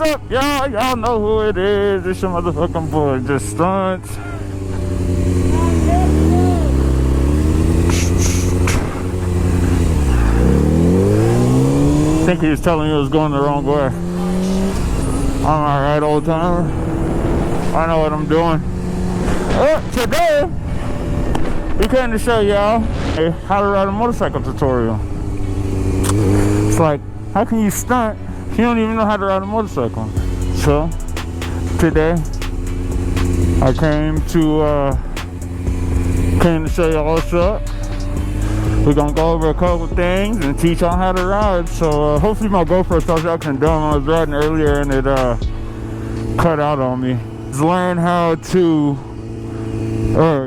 up, y'all? Y'all know who it is. It's your motherfucking boy, Just Stunts. I think he was telling me it was going the wrong way. I'm alright, old timer. I know what I'm doing. Today, we came to show y'all how to ride a motorcycle tutorial. It's like, how can you stunt if you don't even know how to ride a motorcycle? So, today, I came to show y'all what's up. We're gonna go over a couple things and teach y'all how to ride. So hopefully my GoPro starts acting dumb. I was riding earlier and it cut out on me. Just learn how to,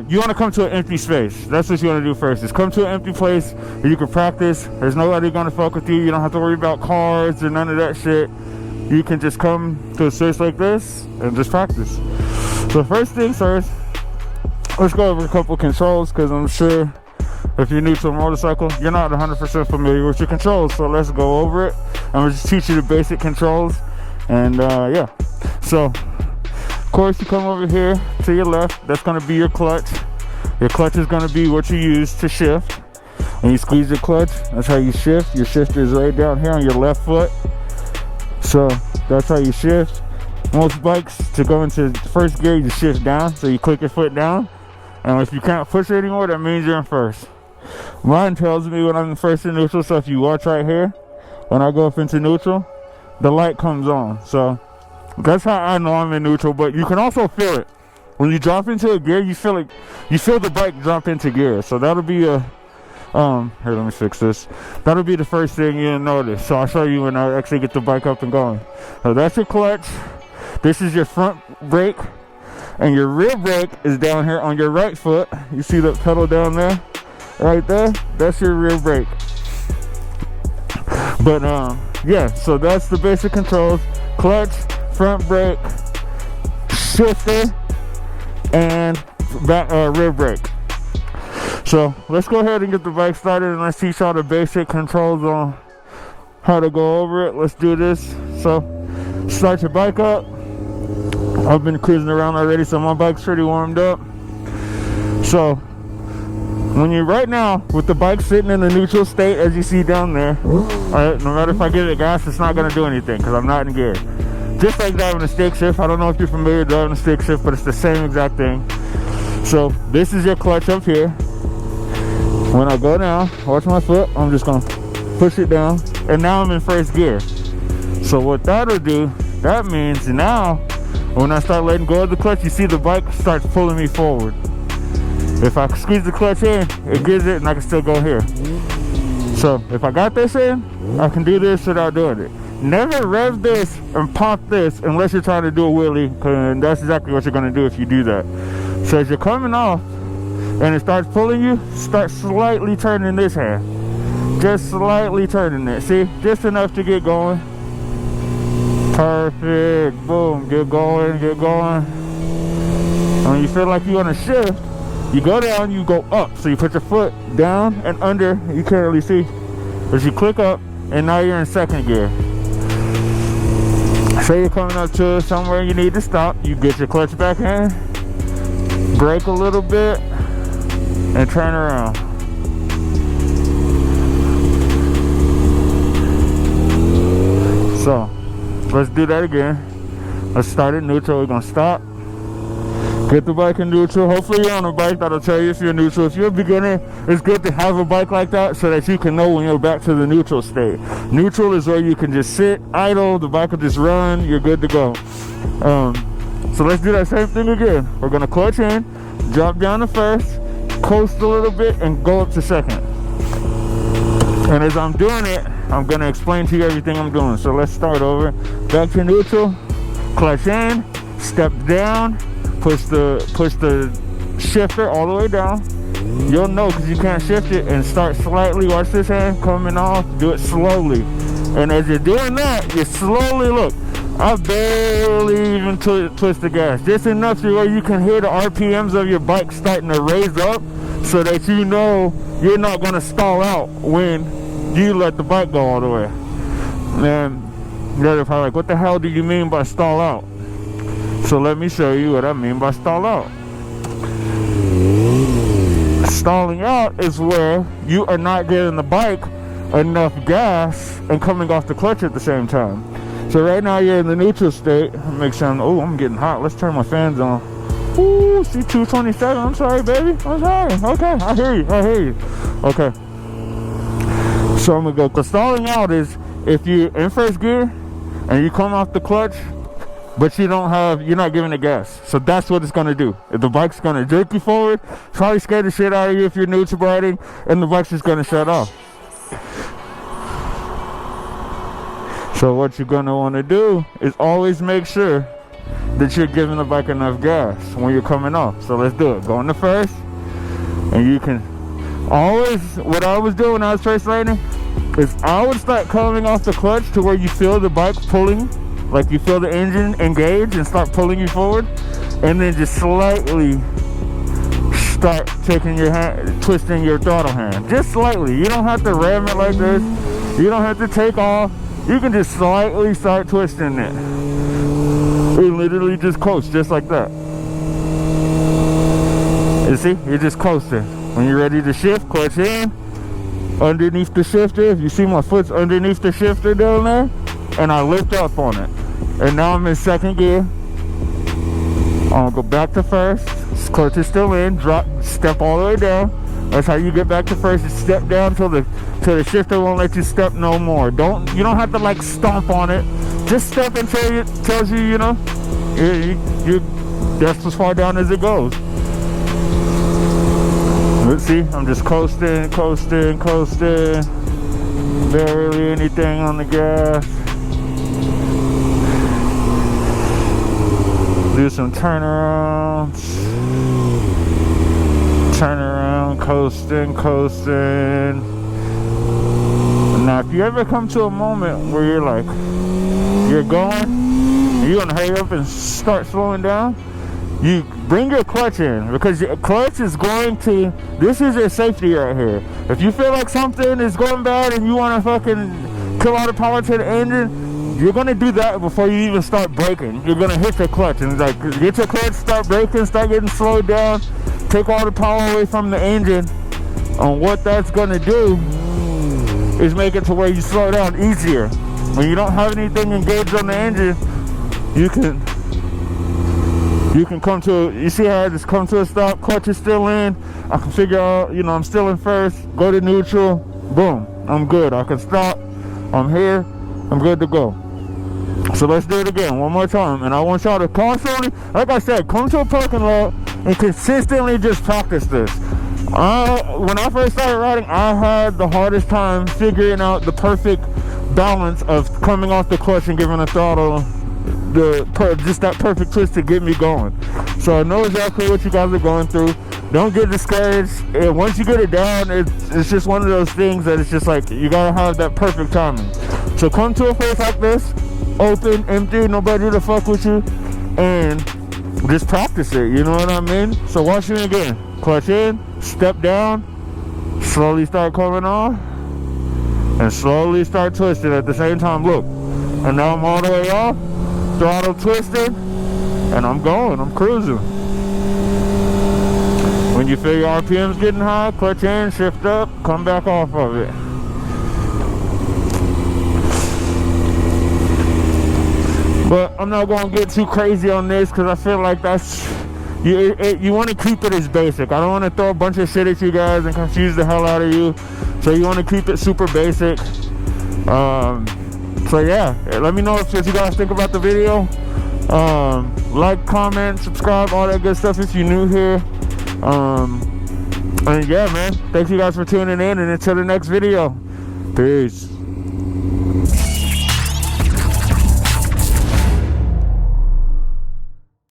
you want to come to an empty space. That's what you want to do first. Is come to an empty place where you can practice. There's nobody gonna fuck with you. You don't have to worry about cars or none of that shit. You can just come to a space like this and just practice. So first things first, let's go over a couple controls, because I'm sure if you're new to a motorcycle, you're not 100% familiar with your controls. So let's go over it. I'm gonna just teach you the basic controls. And yeah, so of course you come over here to your left. That's gonna be your clutch. Your clutch is gonna be what you use to shift. When you squeeze your clutch, that's how you shift. Your shifter is right down here on your left foot. So that's how you shift. Most bikes, to go into first gear, you shift down. So you click your foot down. And if you can't push it anymore, that means you're in first. Mine tells me when I'm in first in neutral. So if you watch right here, when I go up into neutral, the light comes on. So that's how I know I'm in neutral. But you can also feel it when you drop into a gear. You feel it. You feel the bike drop into gear. So that'll be a here, let me fix this. That'll be the first thing you'll notice. So I'll show you when I actually get the bike up and going. So that's your clutch. This is your front brake. And your rear brake is down here on your right foot. You see that pedal down there? Right there? That's your rear brake. But yeah, so that's the basic controls. Clutch, front brake, shifter, and back rear brake. So let's go ahead and get the bike started, and let's teach y'all the basic controls on how to go over it. Let's do this. So start your bike up. I've been cruising around already, so my bike's pretty warmed up. So when you're right now with the bike sitting in the neutral state, as you see down there, no matter if I give it gas, it's not going to do anything because I'm not in gear. Just like driving a stick shift. I don't know if you're familiar with driving a stick shift, but it's the same exact thing. So this is your clutch up here. When I go down, watch my foot, I'm just going to push it down, and now I'm in first gear. So what that'll do, that means now when I start letting go of the clutch, you see the bike starts pulling me forward. If I squeeze the clutch in, it gives it, and I can still go here. So if I got this in, I can do this without doing it. Never rev this and pop this unless you're trying to do a wheelie, because that's exactly what you're going to do if you do that. So as you're coming off and it starts pulling you, start slightly turning this hand. Just slightly turning it. See? Just enough to get going. Perfect. Boom. Get going, get going. And when you feel like you want to shift, you go down, you go up. So you put your foot down and under. You can't really see. But you click up, and now you're in second gear. Say you're coming up to somewhere you need to stop. You get your clutch back in, brake a little bit, and turn around. So let's do that again. Let's start at neutral. We're gonna stop, get the bike in neutral. Hopefully you're on a bike that'll tell you if you're neutral. If you're a beginner, it's good to have a bike like that so that you can know when you're back to the neutral state. Neutral is where you can just sit idle, the bike will just run, you're good to go. So let's do that same thing again. We're gonna clutch in, drop down to first, coast a little bit, and go up to second. And as I'm doing it, I'm gonna explain to you everything I'm doing. So let's start over. Back to neutral, clutch in, step down, push the shifter all the way down. You'll know because you can't shift it, and start slightly. Watch this hand coming off. Do it slowly. And as you're doing that, you slowly look. I barely even twist the gas. Just enough to where you can hear the RPMs of your bike starting to raise up, so that you know you're not going to stall out when you let the bike go all the way. And Yeah, they're probably like, what the hell do you mean by stall out? So let me show you what I mean by stall out. Stalling out is where you are not giving the bike enough gas and coming off the clutch at the same time. So right now you're in the neutral state. Make sure I'm getting hot. Let's turn my fans on. Ooh, C227. I'm sorry, baby. I'm sorry. Okay, I hear you. Okay. So I'm gonna go. Cause stalling out is if you're in first gear and you come off the clutch, but you're not giving it gas. So that's what it's gonna do. If the bike's gonna jerk you forward, probably scare the shit out of you if you're neutral riding, and the bike's just gonna shut off. So what you're gonna wanna do is always make sure that you're giving the bike enough gas when you're coming off. So let's do it. Go into first, and you can always, what I was doing when I was first riding, is I would start coming off the clutch to where you feel the bike pulling, like you feel the engine engage and start pulling you forward, and then just slightly start taking your hand, twisting your throttle hand, just slightly. You don't have to ram it like this. You don't have to take off. You can just slightly start twisting it. It literally just coasts just like that. You see, you're just coasting. When you're ready to shift, clutch in, underneath the shifter. If you see my foot's underneath the shifter down there, and I lift up on it. And now I'm in second gear. I'm gonna go back to first. Clutch is still in. Drop, step all the way down. That's how you get back to first. You step down till the shifter won't let you step no more. You don't have to like stomp on it. Just step until it tells you, you know, you that's as far down as it goes. Let's see, I'm just coasting. Barely anything on the gas. Do some turnarounds. Turn around, coasting. Now, if you ever come to a moment where you're like, you're going, you're gonna hurry up and start slowing down, you bring your clutch in, because your clutch is going to, this is your safety right here. If you feel like something is going bad and you want to fucking kill all the power to the engine, you're going to do that before you even start braking. You're going to hit your clutch and like get your clutch, start braking, start getting slowed down, take all the power away from the engine. And what that's going to do is make it to where you slow down easier. When you don't have anything engaged on the engine, you can come to, you see how I just come to a stop, clutch is still in, I can figure out, you know, I'm still in first, go to neutral, boom, I'm good, I can stop, I'm here, I'm good to go. So let's do it again, one more time, and I want y'all to constantly, like I said, come to a parking lot and consistently just practice this. When I first started riding, I had the hardest time figuring out the perfect balance of coming off the clutch and giving a throttle just that perfect twist to get me going. So I know exactly what you guys are going through. Don't get discouraged. And once you get it down, it's just one of those things that it's just like you gotta have that perfect timing. So come to a place like this, open, empty, nobody to fuck with you, and just practice it. You know what I mean? So watch me again. Clutch in, step down, slowly start coming on, and slowly start twisting at the same time. Look, and now I'm all the way off. Throttle twisted, and I'm going, I'm cruising. When you feel your RPM's getting high, clutch in, shift up, come back off of it. But I'm not going to get too crazy on this because I feel like that's, you want to keep it as basic. I don't want to throw a bunch of shit at you guys and confuse the hell out of you. So you want to keep it super basic. So yeah, let me know if you guys think about the video. Like, comment, subscribe, all that good stuff if you're new here. And yeah, man, thank you guys for tuning in, and until the next video, peace.